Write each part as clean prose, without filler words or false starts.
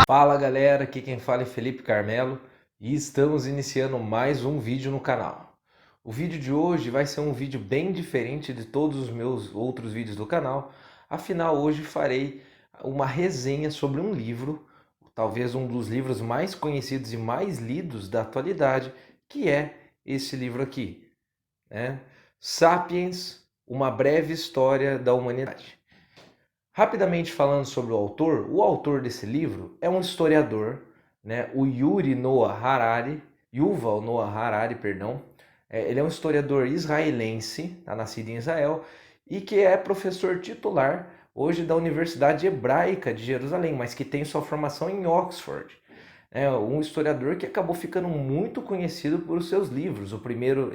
Fala galera, aqui quem fala é Felipe Carmelo e estamos iniciando mais um vídeo no canal. O vídeo de hoje vai ser um vídeo bem diferente de todos os meus outros vídeos do canal, afinal hoje farei uma resenha sobre um livro, talvez um dos livros mais conhecidos e mais lidos da atualidade, que é esse livro aqui, né? Sapiens, uma breve história da humanidade. Rapidamente falando sobre o autor desse livro é um historiador, né, o Yuval Noah Harari, perdão. Ele é um historiador israelense, tá, nascido em Israel, e que é professor titular hoje da Universidade Hebraica de Jerusalém, mas que tem sua formação em Oxford. É um historiador que acabou ficando muito conhecido por seus livros. O primeiro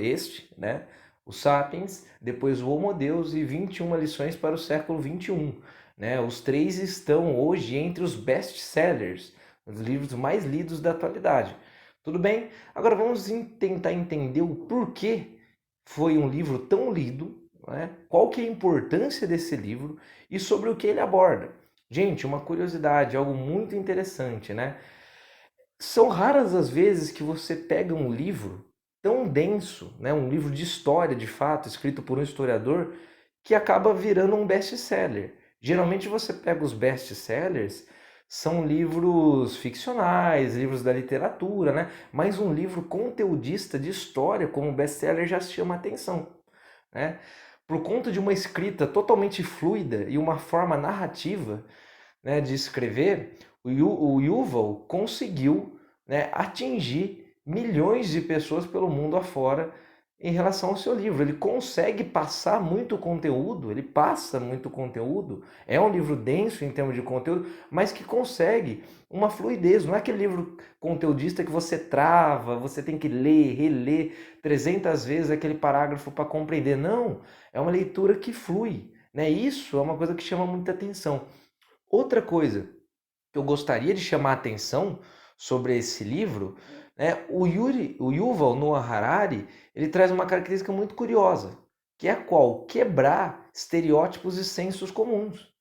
né, o Sapiens, depois o Homo Deus e 21 lições para o século 21. Né? Os três estão hoje entre os best-sellers, os livros mais lidos da atualidade. Tudo bem? Agora vamos tentar entender o porquê foi um livro tão lido, né? Qual que é a importância desse livro e sobre o que ele aborda. Gente, uma curiosidade, algo muito interessante, né? São raras as vezes que você pega um livro tão denso, né, um livro de história, de fato, escrito por um historiador, que acaba virando um best-seller. Geralmente você pega os best-sellers, são livros ficcionais, livros da literatura, né? Mas um livro conteudista de história como best-seller já chama atenção, né? Por conta de uma escrita totalmente fluida e uma forma narrativa, né, de escrever, o Yuval conseguiu, né, atingir milhões de pessoas pelo mundo afora em relação ao seu livro. Ele consegue passar muito conteúdo, ele passa muito conteúdo, é um livro denso em termos de conteúdo, mas que consegue uma fluidez. Não é aquele livro conteudista que você trava, você tem que ler, reler 300 vezes aquele parágrafo para compreender. Não, é uma leitura que flui. Né? Isso é uma coisa que chama muita atenção. Outra coisa que eu gostaria de chamar a atenção sobre esse livro, né, o Yuval Noah Harari, ele traz uma característica muito curiosa, que é a qual? Quebrar estereótipos e sensos comuns.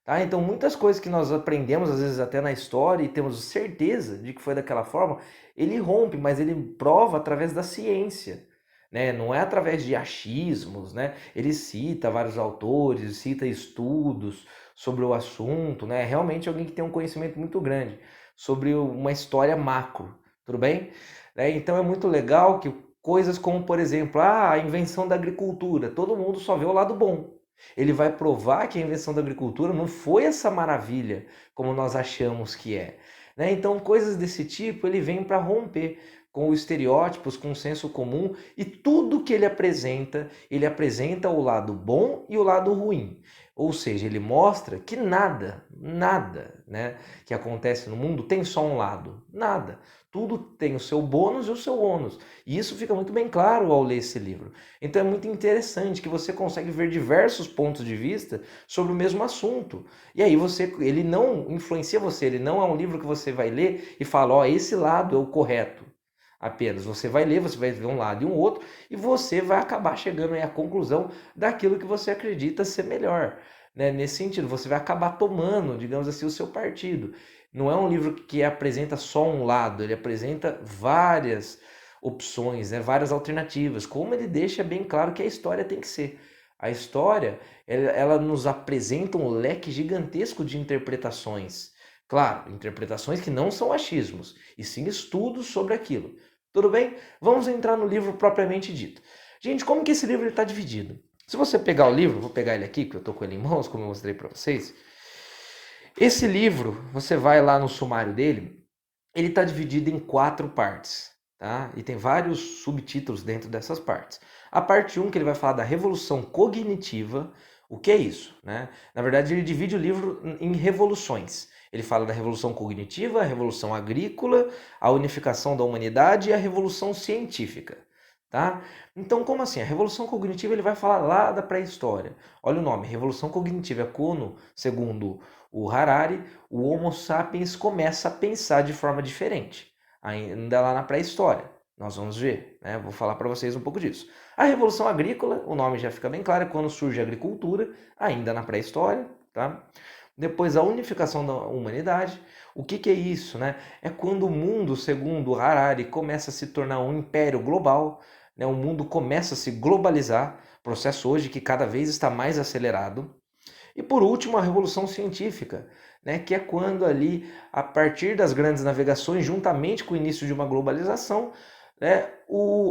Tá? Então, muitas coisas que nós aprendemos, às vezes até na história, e temos certeza de que foi daquela forma, ele rompe, mas ele prova através da ciência. Né? Não é através de achismos, né? Ele cita vários autores, cita estudos sobre o assunto, né? Realmente alguém que tem um conhecimento muito grande sobre uma história macro, tudo bem? Então é muito legal que coisas como, por exemplo, a invenção da agricultura, todo mundo só vê o lado bom. Ele vai provar que a invenção da agricultura não foi essa maravilha como nós achamos que é. Né? Então, coisas desse tipo, ele vem para romper com os estereótipos, com o senso comum, e tudo que ele apresenta o lado bom e o lado ruim. Ou seja, ele mostra que nada, né, que acontece no mundo tem só um lado. Nada. Tudo tem o seu bônus e o seu ônus. E isso fica muito bem claro ao ler esse livro. Então é muito interessante que você consegue ver diversos pontos de vista sobre o mesmo assunto. E aí ele não influencia você, ele não é um livro que você vai ler e fala, ó, esse lado é o correto. Apenas você vai ler, você vai ver um lado e um outro, e você vai acabar chegando aí à conclusão daquilo que você acredita ser melhor. Né? Nesse sentido, você vai acabar tomando, digamos assim, o seu partido. Não é um livro que apresenta só um lado, ele apresenta várias opções, né? Várias alternativas, como ele deixa bem claro que a história tem que ser. A história, ela nos apresenta um leque gigantesco de interpretações. Claro, interpretações que não são achismos, e sim estudos sobre aquilo. Tudo bem? Vamos entrar no livro propriamente dito. Gente, como que esse livro está dividido? Se você pegar o livro, vou pegar ele aqui, que eu estou com ele em mãos, como eu mostrei para vocês. Esse livro, você vai lá no sumário dele, ele está dividido em 4 partes. Tá? E tem vários subtítulos dentro dessas partes. A parte 1, que ele vai falar da revolução cognitiva. O que é isso? Né? Na verdade, ele divide o livro em revoluções. Ele fala da revolução cognitiva, a revolução agrícola, a unificação da humanidade e a revolução científica. Tá? Então, como assim? A revolução cognitiva ele vai falar lá da pré-história. Olha o nome, revolução cognitiva. É quando, segundo o Harari, o Homo sapiens começa a pensar de forma diferente. Ainda lá na pré-história. Nós vamos ver, né? Vou falar para vocês um pouco disso. A revolução agrícola, o nome já fica bem claro, é quando surge a agricultura, ainda na pré-história, tá? Depois, a unificação da humanidade. O que é isso, né? É quando o mundo, segundo Harari, começa a se tornar um império global, né? O mundo começa a se globalizar, processo hoje que cada vez está mais acelerado. E por último, a revolução científica, né, que é quando ali, a partir das grandes navegações, juntamente com o início de uma globalização, né,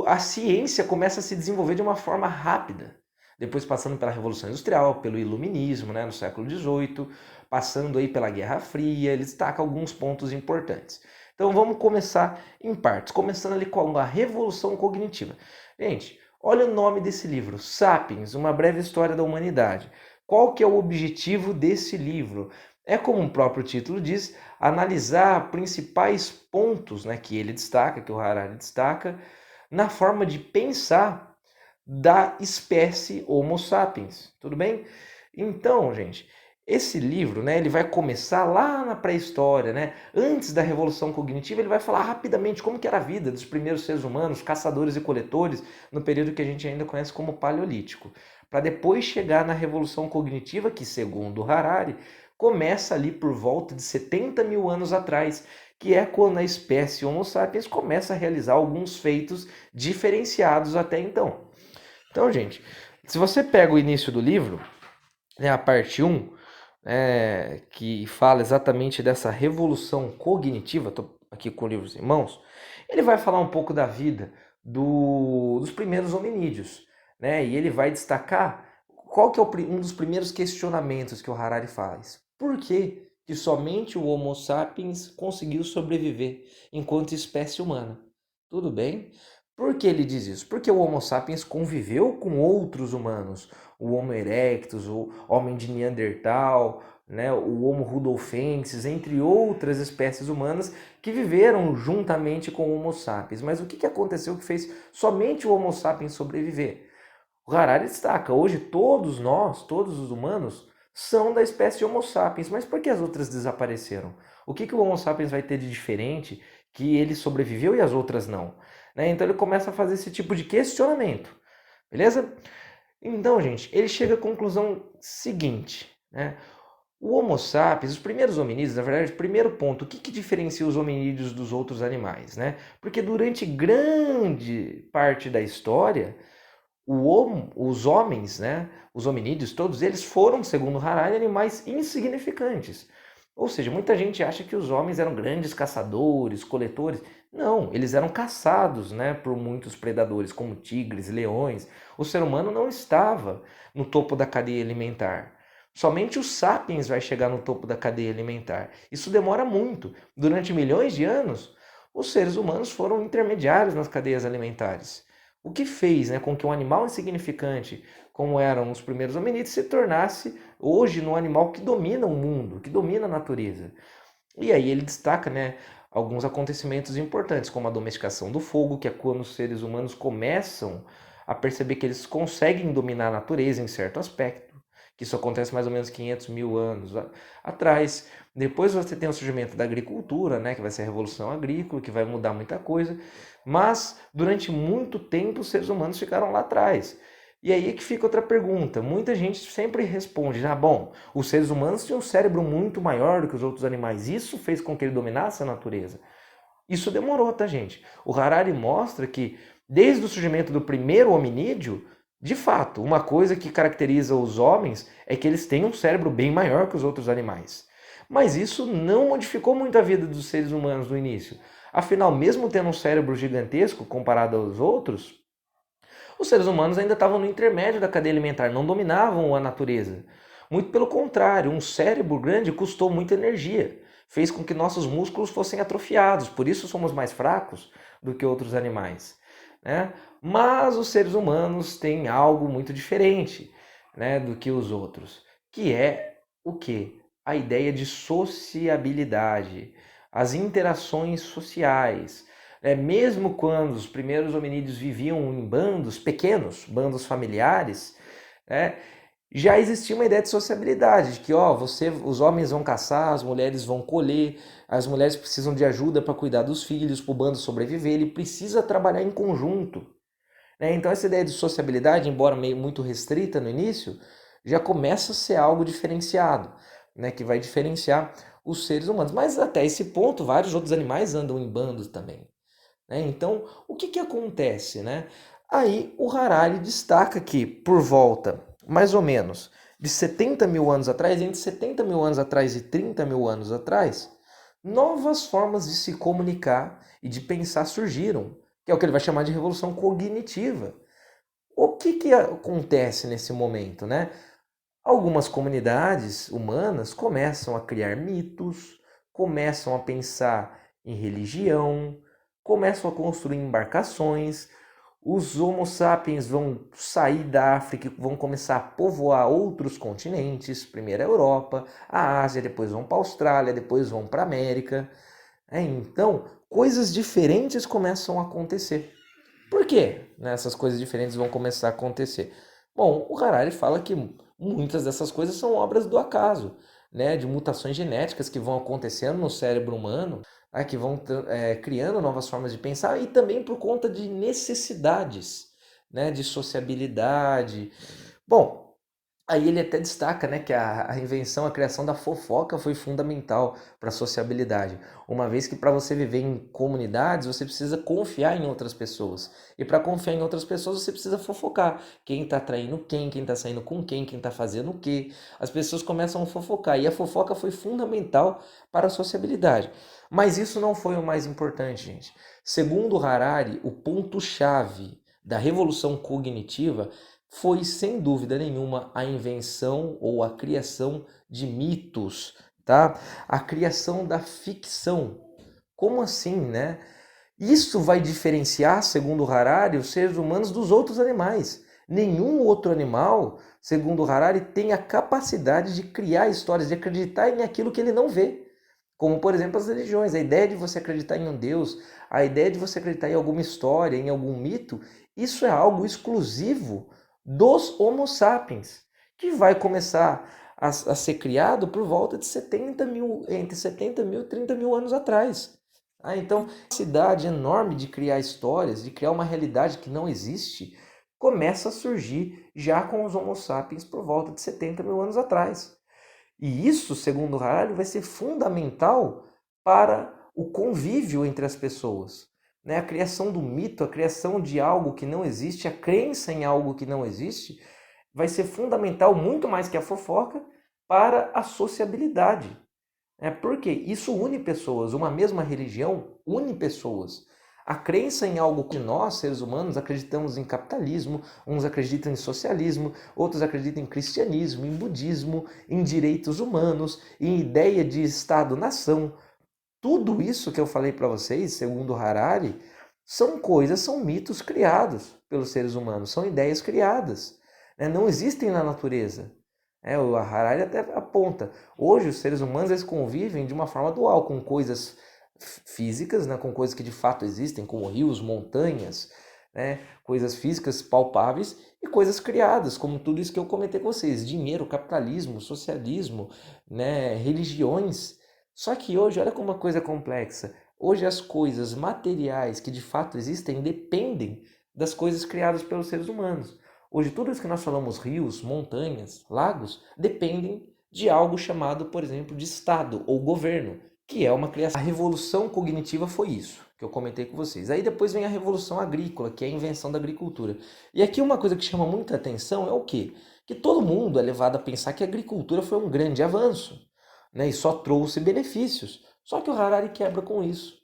a ciência começa a se desenvolver de uma forma rápida. Depois passando pela Revolução Industrial, pelo Iluminismo, né, no século XVIII, passando aí pela Guerra Fria, ele destaca alguns pontos importantes. Então vamos começar em partes, começando ali com a Revolução Cognitiva. Gente, olha o nome desse livro, Sapiens, Uma Breve História da Humanidade. Qual que é o objetivo desse livro? É, como o próprio título diz, analisar principais pontos, né, que ele destaca, que o Harari destaca, na forma de pensar da espécie Homo sapiens, tudo bem? Então, gente, esse livro, né, ele vai começar lá na pré-história, né? Antes da Revolução Cognitiva, ele vai falar rapidamente como que era a vida dos primeiros seres humanos, caçadores e coletores, no período que a gente ainda conhece como Paleolítico, para depois chegar na Revolução Cognitiva, que, segundo Harari, começa ali por volta de 70 mil anos atrás, que é quando a espécie Homo sapiens começa a realizar alguns feitos diferenciados até então. Então, gente, se você pega o início do livro, né, a parte 1, que fala exatamente dessa revolução cognitiva, estou aqui com livros em mãos, ele vai falar um pouco da vida dos primeiros hominídeos, né? E ele vai destacar qual que é um dos primeiros questionamentos que o Harari faz. Por que que somente o Homo sapiens conseguiu sobreviver enquanto espécie humana? Tudo bem? Por que ele diz isso? Porque o Homo sapiens conviveu com outros humanos, o Homo erectus, o homem de Neandertal, né, o Homo rudolfensis, entre outras espécies humanas que viveram juntamente com o Homo sapiens. Mas o que aconteceu que fez somente o Homo sapiens sobreviver? O Harari destaca, hoje todos nós, todos os humanos, são da espécie Homo sapiens, mas por que as outras desapareceram? O que o Homo sapiens vai ter de diferente que ele sobreviveu e as outras não? Né? Então ele começa a fazer esse tipo de questionamento, beleza? Então, gente, ele chega à conclusão seguinte, né? O Homo sapiens, os primeiros hominídeos, na verdade, primeiro ponto, o que diferencia os hominídeos dos outros animais, né? Porque durante grande parte da história, os homens, né, os hominídeos, todos eles foram, segundo Harari, animais insignificantes. Ou seja, muita gente acha que os homens eram grandes caçadores, coletores. Não, eles eram caçados, né, por muitos predadores, como tigres, leões. O ser humano não estava no topo da cadeia alimentar. Somente os sapiens vai chegar no topo da cadeia alimentar. Isso demora muito. Durante milhões de anos, os seres humanos foram intermediários nas cadeias alimentares. O que fez, né, com que um animal insignificante, como eram os primeiros hominídeos, se tornasse hoje no animal que domina o mundo, que domina a natureza. E aí ele destaca, né, alguns acontecimentos importantes, como a domesticação do fogo, que é quando os seres humanos começam a perceber que eles conseguem dominar a natureza em certo aspecto, que isso acontece mais ou menos 500 mil anos atrás. Depois você tem o surgimento da agricultura, né, que vai ser a revolução agrícola, que vai mudar muita coisa, mas durante muito tempo os seres humanos ficaram lá atrás. E aí é que fica outra pergunta. Muita gente sempre responde, bom, os seres humanos tinham um cérebro muito maior do que os outros animais. Isso fez com que ele dominasse a natureza. Isso demorou, tá, gente? O Harari mostra que, desde o surgimento do primeiro hominídeo, de fato, uma coisa que caracteriza os homens é que eles têm um cérebro bem maior que os outros animais. Mas isso não modificou muito a vida dos seres humanos no início. Afinal, mesmo tendo um cérebro gigantesco comparado aos outros, os seres humanos ainda estavam no intermédio da cadeia alimentar, não dominavam a natureza. Muito pelo contrário, um cérebro grande custou muita energia, fez com que nossos músculos fossem atrofiados, por isso somos mais fracos do que outros animais, né? Mas os seres humanos têm algo muito diferente, né, do que os outros, que é o quê? A ideia de sociabilidade, as interações sociais. Mesmo quando os primeiros hominídeos viviam em bandos pequenos, bandos familiares, né, já existia uma ideia de sociabilidade, de que os homens vão caçar, as mulheres vão colher, as mulheres precisam de ajuda para cuidar dos filhos, para o bando sobreviver, ele precisa trabalhar em conjunto. Então essa ideia de sociabilidade, embora meio muito restrita no início, já começa a ser algo diferenciado. né, que vai diferenciar os seres humanos. Mas até esse ponto, vários outros animais andam em bandos também, né? Então, o que que acontece, né? Aí o Harari destaca que por volta, mais ou menos, de 70 mil anos atrás, entre 70 mil anos atrás e 30 mil anos atrás, novas formas de se comunicar e de pensar surgiram, que é o que ele vai chamar de revolução cognitiva. O que que acontece nesse momento, né? Algumas comunidades humanas começam a criar mitos, começam a pensar em religião, começam a construir embarcações. Os Homo sapiens vão sair da África e vão começar a povoar outros continentes, primeiro a Europa, a Ásia, depois vão para a Austrália, depois vão para a América. Então, coisas diferentes começam a acontecer. Por quê, né, essas coisas diferentes vão começar a acontecer? Bom, o Harari fala que muitas dessas coisas são obras do acaso, né, de mutações genéticas que vão acontecendo no cérebro humano, né, que vão criando novas formas de pensar e também por conta de necessidades, né, de sociabilidade. Bom, aí ele até destaca, né, que a invenção, a criação da fofoca foi fundamental para a sociabilidade, uma vez que para você viver em comunidades você precisa confiar em outras pessoas, e para confiar em outras pessoas você precisa fofocar, quem está traindo quem está saindo com quem está fazendo o quê, as pessoas começam a fofocar, e a fofoca foi fundamental para a sociabilidade. Mas isso não foi o mais importante, gente. Segundo Harari, o ponto-chave da revolução cognitiva foi, sem dúvida nenhuma, a invenção ou a criação de mitos, tá? A criação da ficção. Como assim, né? Isso vai diferenciar, segundo Harari, os seres humanos dos outros animais. Nenhum outro animal, segundo Harari, tem a capacidade de criar histórias, de acreditar em aquilo que ele não vê. Como, por exemplo, as religiões. A ideia de você acreditar em um Deus, a ideia de você acreditar em alguma história, em algum mito, isso é algo exclusivo dos Homo sapiens, que vai começar a ser criado por volta de 70 mil, entre 70 mil e 30 mil anos atrás. Então, a cidade enorme de criar histórias, de criar uma realidade que não existe, começa a surgir já com os Homo sapiens por volta de 70 mil anos atrás. E isso, segundo Harari, vai ser fundamental para o convívio entre as pessoas. Né? A criação do mito, a criação de algo que não existe, a crença em algo que não existe, vai ser fundamental, muito mais que a fofoca, para a sociabilidade. Porque isso une pessoas, uma mesma religião une pessoas. A crença em algo que nós, seres humanos, acreditamos em capitalismo, uns acreditam em socialismo, outros acreditam em cristianismo, em budismo, em direitos humanos, em ideia de Estado-nação. Tudo isso que eu falei para vocês, segundo Harari, são coisas, são mitos criados pelos seres humanos, são ideias criadas. Não existem na natureza. O Harari até aponta. Hoje os seres humanos eles convivem de uma forma dual, com coisas físicas, né, com coisas que de fato existem, como rios, montanhas, né, coisas físicas palpáveis e coisas criadas, como tudo isso que eu comentei com vocês, dinheiro, capitalismo, socialismo, né, religiões. Só que hoje, olha como uma coisa complexa. Hoje as coisas materiais que de fato existem dependem das coisas criadas pelos seres humanos. Hoje tudo isso que nós falamos, rios, montanhas, lagos, dependem de algo chamado, por exemplo, de Estado ou governo, que é uma criação. A revolução cognitiva foi isso, que eu comentei com vocês. Aí depois vem a revolução agrícola, que é a invenção da agricultura. E aqui uma coisa que chama muita atenção é o quê? Que todo mundo é levado a pensar que a agricultura foi um grande avanço, né? E só trouxe benefícios. Só que o Harari quebra com isso.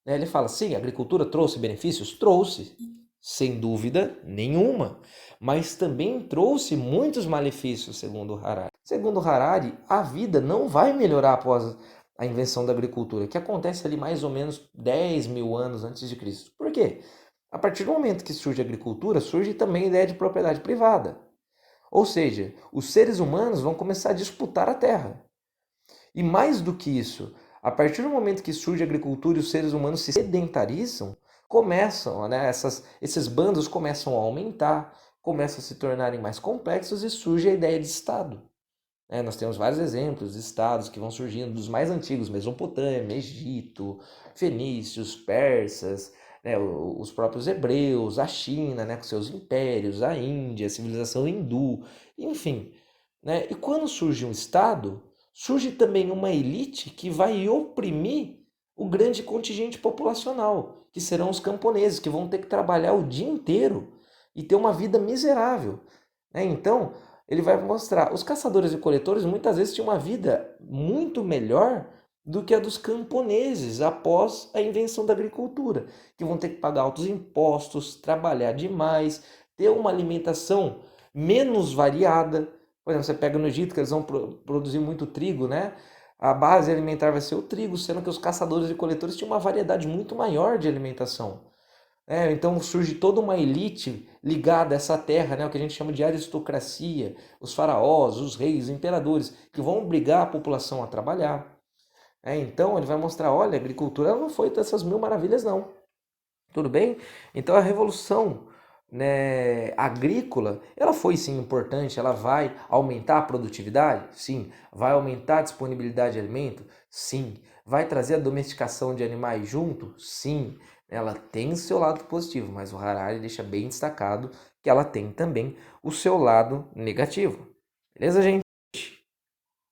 Ele fala, sim, a agricultura trouxe benefícios? Trouxe, sem dúvida nenhuma. Mas também trouxe muitos malefícios, segundo Harari. Segundo Harari, a vida não vai melhorar após a invenção da agricultura, que acontece ali mais ou menos 10 mil anos antes de Cristo. Por quê? A partir do momento que surge a agricultura, surge também a ideia de propriedade privada. Ou seja, os seres humanos vão começar a disputar a terra. E mais do que isso, a partir do momento que surge a agricultura e os seres humanos se sedentarizam, começam, né, esses bandos começam a aumentar, começam a se tornarem mais complexos e surge a ideia de Estado. Nós temos vários exemplos de estados que vão surgindo, dos mais antigos, Mesopotâmia, Egito, fenícios, persas, né, os próprios hebreus, a China, né, com seus impérios, a Índia, a civilização hindu, enfim. Né? E quando surge um estado, surge também uma elite que vai oprimir o grande contingente populacional, que serão os camponeses, que vão ter que trabalhar o dia inteiro e ter uma vida miserável. Então, ele vai mostrar, os caçadores e coletores muitas vezes tinham uma vida muito melhor do que a dos camponeses após a invenção da agricultura, que vão ter que pagar altos impostos, trabalhar demais, ter uma alimentação menos variada. Por exemplo, você pega no Egito que eles vão produzir muito trigo, né? A base alimentar vai ser o trigo, sendo que os caçadores e coletores tinham uma variedade muito maior de alimentação. Então surge toda uma elite ligada a essa terra, né? O que a gente chama de aristocracia, os faraós, os reis, os imperadores, que vão obrigar a população a trabalhar. Então ele vai mostrar, olha, a agricultura não foi dessas mil maravilhas não. Tudo bem? Então a revolução, né, agrícola, ela foi sim importante, ela vai aumentar a produtividade? Sim. Vai aumentar a disponibilidade de alimento? Sim. Vai trazer a domesticação de animais junto? Sim. Ela tem o seu lado positivo, mas o Harari deixa bem destacado que ela tem também o seu lado negativo. Beleza, gente?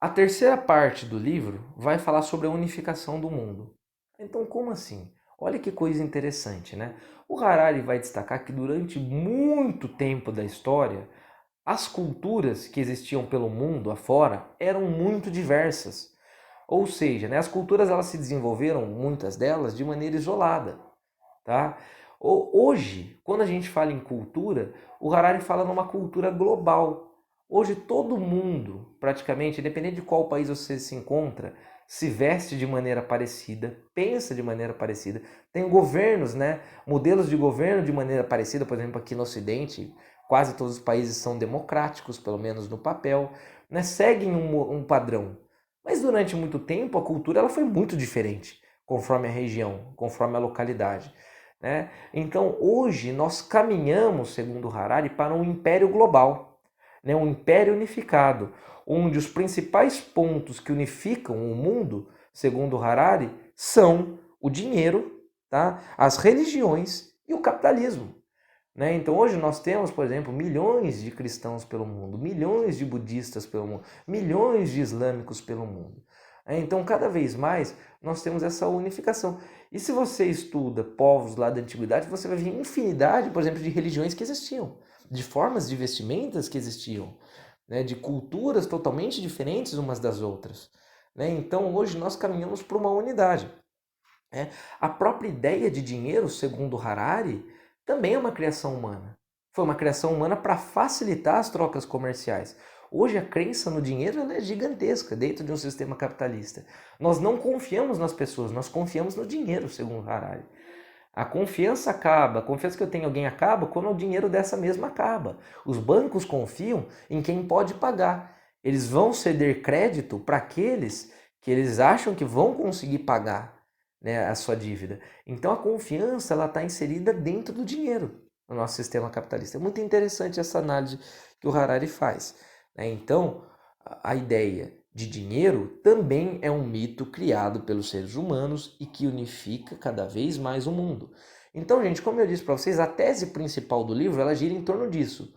A terceira parte do livro vai falar sobre a unificação do mundo. Então, como assim? Olha que coisa interessante, né? O Harari vai destacar que durante muito tempo da história, as culturas que existiam pelo mundo afora eram muito diversas. Ou seja, né, as culturas elas se desenvolveram, muitas delas, de maneira isolada. Tá? Hoje, quando a gente fala em cultura, o Harari fala numa cultura global. Hoje todo mundo, praticamente, independente de qual país você se encontra, se veste de maneira parecida, pensa de maneira parecida. Tem governos, né? Modelos de governo de maneira parecida, por exemplo, aqui no Ocidente, quase todos os países são democráticos, pelo menos no papel, né? Seguem um padrão. Mas durante muito tempo a cultura ela foi muito diferente, conforme a região, conforme a localidade. Então, hoje, nós caminhamos, segundo Harari, para um império global, um império unificado, onde os principais pontos que unificam o mundo, segundo Harari, são o dinheiro, tá? As religiões e o capitalismo. Então, hoje nós temos, por exemplo, milhões de cristãos pelo mundo, milhões de budistas pelo mundo, milhões de islâmicos pelo mundo. Então, cada vez mais, nós temos essa unificação. E se você estuda povos lá da antiguidade, você vai ver infinidade, por exemplo, de religiões que existiam, de formas de vestimentas que existiam, de culturas totalmente diferentes umas das outras. Então, hoje nós caminhamos para uma unidade. A própria ideia de dinheiro, segundo Harari, também é uma criação humana. Foi uma criação humana para facilitar as trocas comerciais. Hoje a crença no dinheiro ela é gigantesca dentro de um sistema capitalista. Nós não confiamos nas pessoas, nós confiamos no dinheiro, segundo Harari. A confiança que eu tenho em alguém acaba quando o dinheiro dessa mesma acaba. Os bancos confiam em quem pode pagar. Eles vão ceder crédito para aqueles que eles acham que vão conseguir pagar, a sua dívida. Então a confiança ela está inserida dentro do dinheiro no nosso sistema capitalista. É muito interessante essa análise que o Harari faz. Então, a ideia de dinheiro também é um mito criado pelos seres humanos e que unifica cada vez mais o mundo. Então, gente, como eu disse para vocês, a tese principal do livro ela gira em torno disso.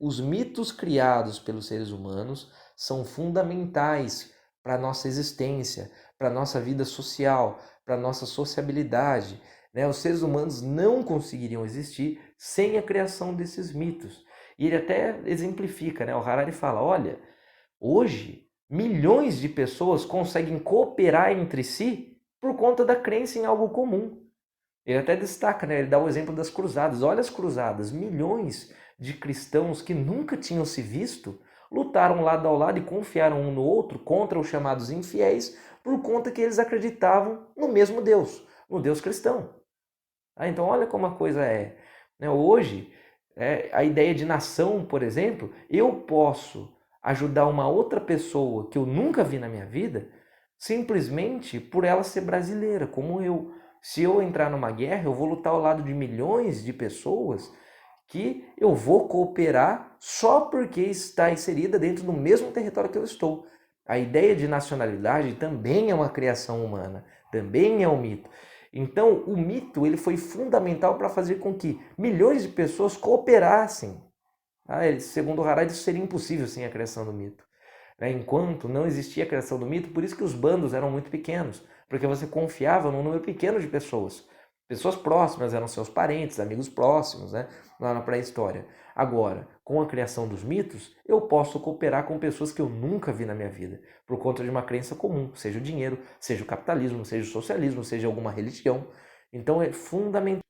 Os mitos criados pelos seres humanos são fundamentais para a nossa existência, para a nossa vida social, para a nossa sociabilidade. Os seres humanos não conseguiriam existir sem a criação desses mitos. E ele até exemplifica, o Harari fala, olha, hoje milhões de pessoas conseguem cooperar entre si por conta da crença em algo comum. Ele até destaca, ele dá o exemplo das cruzadas. Olha as cruzadas, milhões de cristãos que nunca tinham se visto lutaram lado ao lado e confiaram um no outro contra os chamados infiéis por conta que eles acreditavam no mesmo Deus, no Deus cristão. Então olha como a coisa é. Hoje, a ideia de nação, por exemplo, eu posso ajudar uma outra pessoa que eu nunca vi na minha vida simplesmente por ela ser brasileira, como eu. Se eu entrar numa guerra, eu vou lutar ao lado de milhões de pessoas que eu vou cooperar só porque está inserida dentro do mesmo território que eu estou. A ideia de nacionalidade também é uma criação humana, também é um mito. Então, o mito ele foi fundamental para fazer com que milhões de pessoas cooperassem. Segundo Harari, isso seria impossível sem a criação do mito. né? Enquanto não existia a criação do mito, por isso que os bandos eram muito pequenos, porque você confiava num número pequeno de pessoas. Pessoas próximas eram seus parentes, amigos próximos, né? Lá na pré-história. Agora, com a criação dos mitos, eu posso cooperar com pessoas que eu nunca vi na minha vida, por conta de uma crença comum, seja o dinheiro, seja o capitalismo, seja o socialismo, seja alguma religião. Então é fundamental.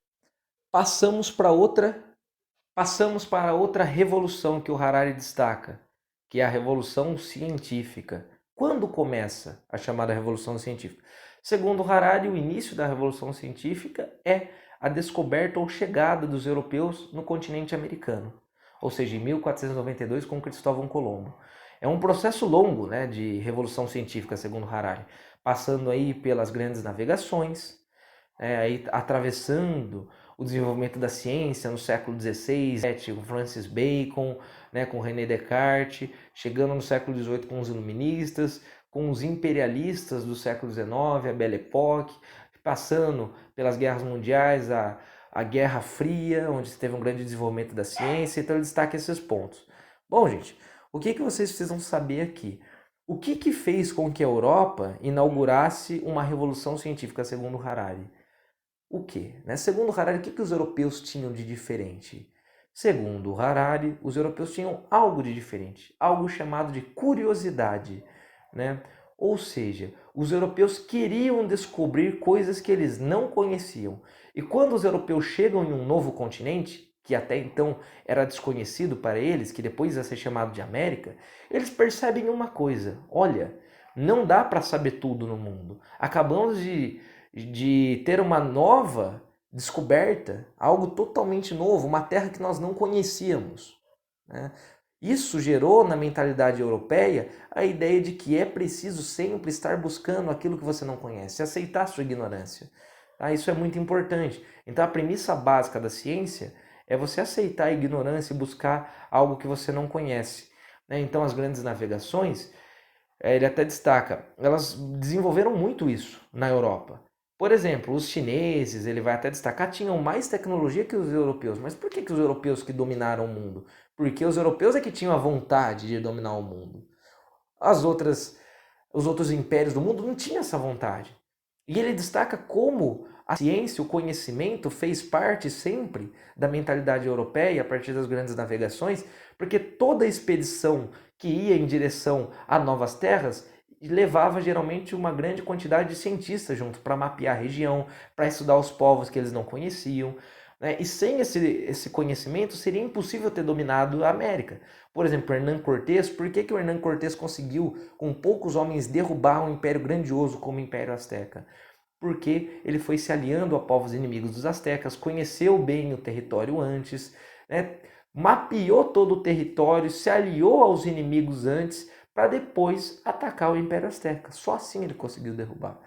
Passamos para outra revolução que o Harari destaca, que é a revolução científica. Quando começa a chamada revolução científica? Segundo Harari, o início da revolução científica é a descoberta ou chegada dos europeus no continente americano, ou seja, em 1492 com Cristóvão Colombo. É um processo longo, né, de revolução científica, segundo Harari, passando aí pelas grandes navegações, aí atravessando o desenvolvimento da ciência no século XVI, com Francis Bacon, né, com René Descartes, chegando no século XVIII com os iluministas, com os imperialistas do século XIX, a Belle Époque, passando pelas guerras mundiais, a Guerra Fria, onde se teve um grande desenvolvimento da ciência. Então ele destaca esses pontos. Bom, gente, o que vocês precisam saber aqui? O que fez com que a Europa inaugurasse uma revolução científica, segundo Harari? O que? Né? Segundo Harari, o que os europeus tinham de diferente? Segundo Harari, os europeus tinham algo de diferente, algo chamado de curiosidade, né? Ou seja, os europeus queriam descobrir coisas que eles não conheciam. E quando os europeus chegam em um novo continente, que até então era desconhecido para eles, que depois ia ser chamado de América, eles percebem uma coisa: olha, não dá para saber tudo no mundo. Acabamos de ter uma nova descoberta, algo totalmente novo, uma terra que nós não conhecíamos, né? Isso gerou na mentalidade europeia a ideia de que é preciso sempre estar buscando aquilo que você não conhece, aceitar a sua ignorância. Tá? Isso é muito importante. Então a premissa básica da ciência é você aceitar a ignorância e buscar algo que você não conhece, né? Então as grandes navegações, ele até destaca, elas desenvolveram muito isso na Europa. Por exemplo, os chineses, ele vai até destacar, tinham mais tecnologia que os europeus. Mas por que os europeus que dominaram o mundo? Porque os europeus é que tinham a vontade de dominar o mundo. Os outros impérios do mundo não tinham essa vontade. E ele destaca como a ciência, o conhecimento fez parte sempre da mentalidade europeia a partir das grandes navegações, porque toda expedição que ia em direção a novas terras levava geralmente uma grande quantidade de cientistas junto para mapear a região, para estudar os povos que eles não conheciam, né? E sem esse conhecimento seria impossível ter dominado a América. Por exemplo, Hernán Cortés, por que o Hernán Cortés conseguiu, com poucos homens, derrubar um império grandioso como o Império Azteca? Porque ele foi se aliando a povos inimigos dos astecas, conheceu bem o território antes, né? Mapeou todo o território, se aliou aos inimigos antes, para depois atacar o Império Azteca. Só assim ele conseguiu derrubar.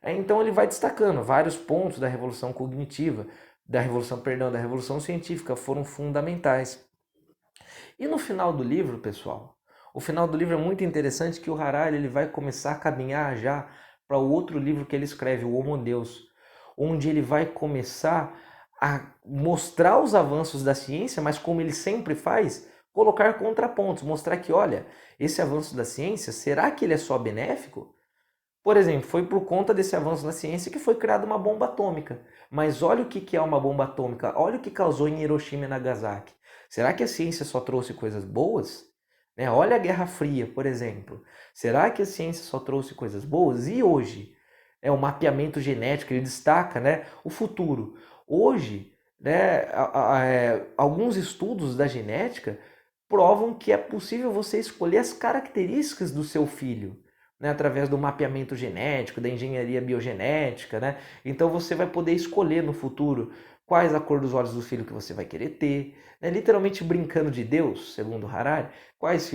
Então ele vai destacando vários pontos da Revolução Cognitiva, da Revolução Científica, foram fundamentais. E no final do livro, pessoal, o final do livro é muito interessante, que o Harari ele vai começar a caminhar já para o outro livro que ele escreve, o Homo Deus, onde ele vai começar a mostrar os avanços da ciência, mas como ele sempre faz, colocar contrapontos, mostrar que, olha, esse avanço da ciência, será que ele é só benéfico? Por exemplo, foi por conta desse avanço na ciência que foi criada uma bomba atômica. Mas olha o que é uma bomba atômica, olha o que causou em Hiroshima e Nagasaki. Será que a ciência só trouxe coisas boas? Né? Olha a Guerra Fria, por exemplo. Será que a ciência só trouxe coisas boas? E hoje? O mapeamento genético, ele destaca, né, o futuro. Hoje, né, alguns estudos da genética provam que é possível você escolher as características do seu filho, né, através do mapeamento genético, da engenharia biogenética, né? Então você vai poder escolher no futuro quais a cor dos olhos do filho que você vai querer ter, né? Literalmente brincando de Deus, segundo Harari, quais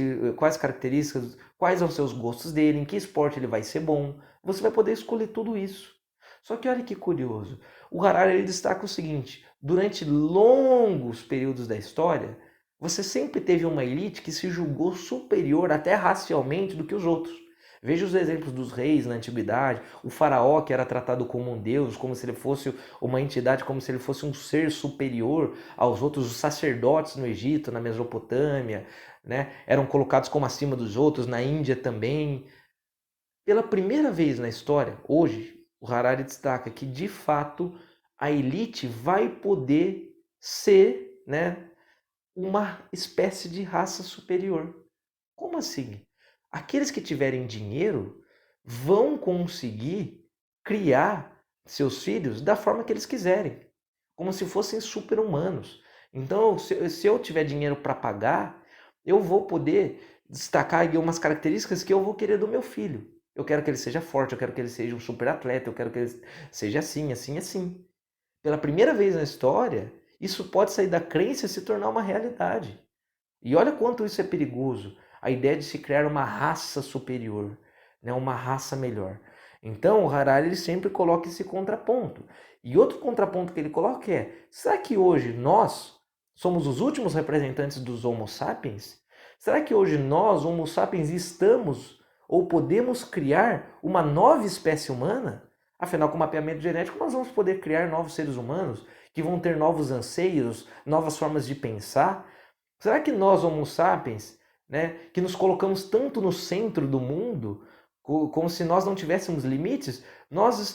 características, quais são os seus gostos dele, em que esporte ele vai ser bom. Você vai poder escolher tudo isso. Só que olha que curioso, o Harari ele destaca o seguinte: durante longos períodos da história, você sempre teve uma elite que se julgou superior até racialmente do que os outros. Veja os exemplos dos reis na antiguidade, o faraó que era tratado como um deus, como se ele fosse uma entidade, como se ele fosse um ser superior aos outros, os sacerdotes no Egito, na Mesopotâmia, né? Eram colocados como acima dos outros, na Índia também. Pela primeira vez na história, hoje, o Harari destaca que, de fato, a elite vai poder ser, né, uma espécie de raça superior. Como assim? Aqueles que tiverem dinheiro vão conseguir criar seus filhos da forma que eles quiserem, como se fossem super-humanos. Então, se eu tiver dinheiro para pagar, eu vou poder destacar algumas características que eu vou querer do meu filho. Eu quero que ele seja forte, eu quero que ele seja um super atleta, eu quero que ele seja assim, assim, assim. Pela primeira vez na história, isso pode sair da crença e se tornar uma realidade. E olha quanto isso é perigoso, a ideia de se criar uma raça superior, né, uma raça melhor. Então o Harari ele sempre coloca esse contraponto. E outro contraponto que ele coloca é: será que hoje nós somos os últimos representantes dos Homo sapiens? Será que hoje nós, Homo sapiens, estamos ou podemos criar uma nova espécie humana? Afinal, com o mapeamento genético, nós vamos poder criar novos seres humanos que vão ter novos anseios, novas formas de pensar. Será que nós, Homo sapiens, né, que nos colocamos tanto no centro do mundo, como se nós não tivéssemos limites, nós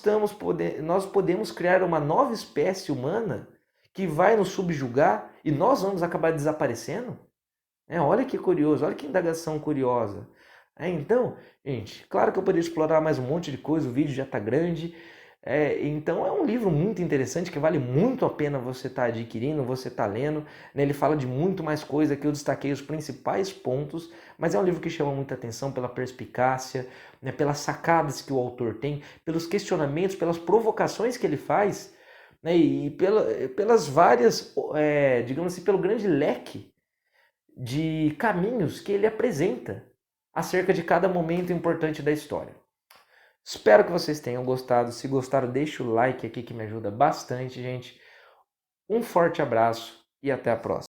podemos criar uma nova espécie humana que vai nos subjugar e nós vamos acabar desaparecendo? Olha que curioso, olha que indagação curiosa. Então, gente, claro que eu poderia explorar mais um monte de coisa, o vídeo já está grande. Então é um livro muito interessante que vale muito a pena você estar adquirindo, você estar lendo. Né? Ele fala de muito mais coisa, que eu destaquei os principais pontos, mas é um livro que chama muita atenção pela perspicácia, né? Pelas sacadas que o autor tem, pelos questionamentos, pelas provocações que ele faz, né? E pelas várias, digamos assim, pelo grande leque de caminhos que ele apresenta acerca de cada momento importante da história. Espero que vocês tenham gostado. Se gostaram, deixa o like aqui que me ajuda bastante, gente. Um forte abraço e até a próxima.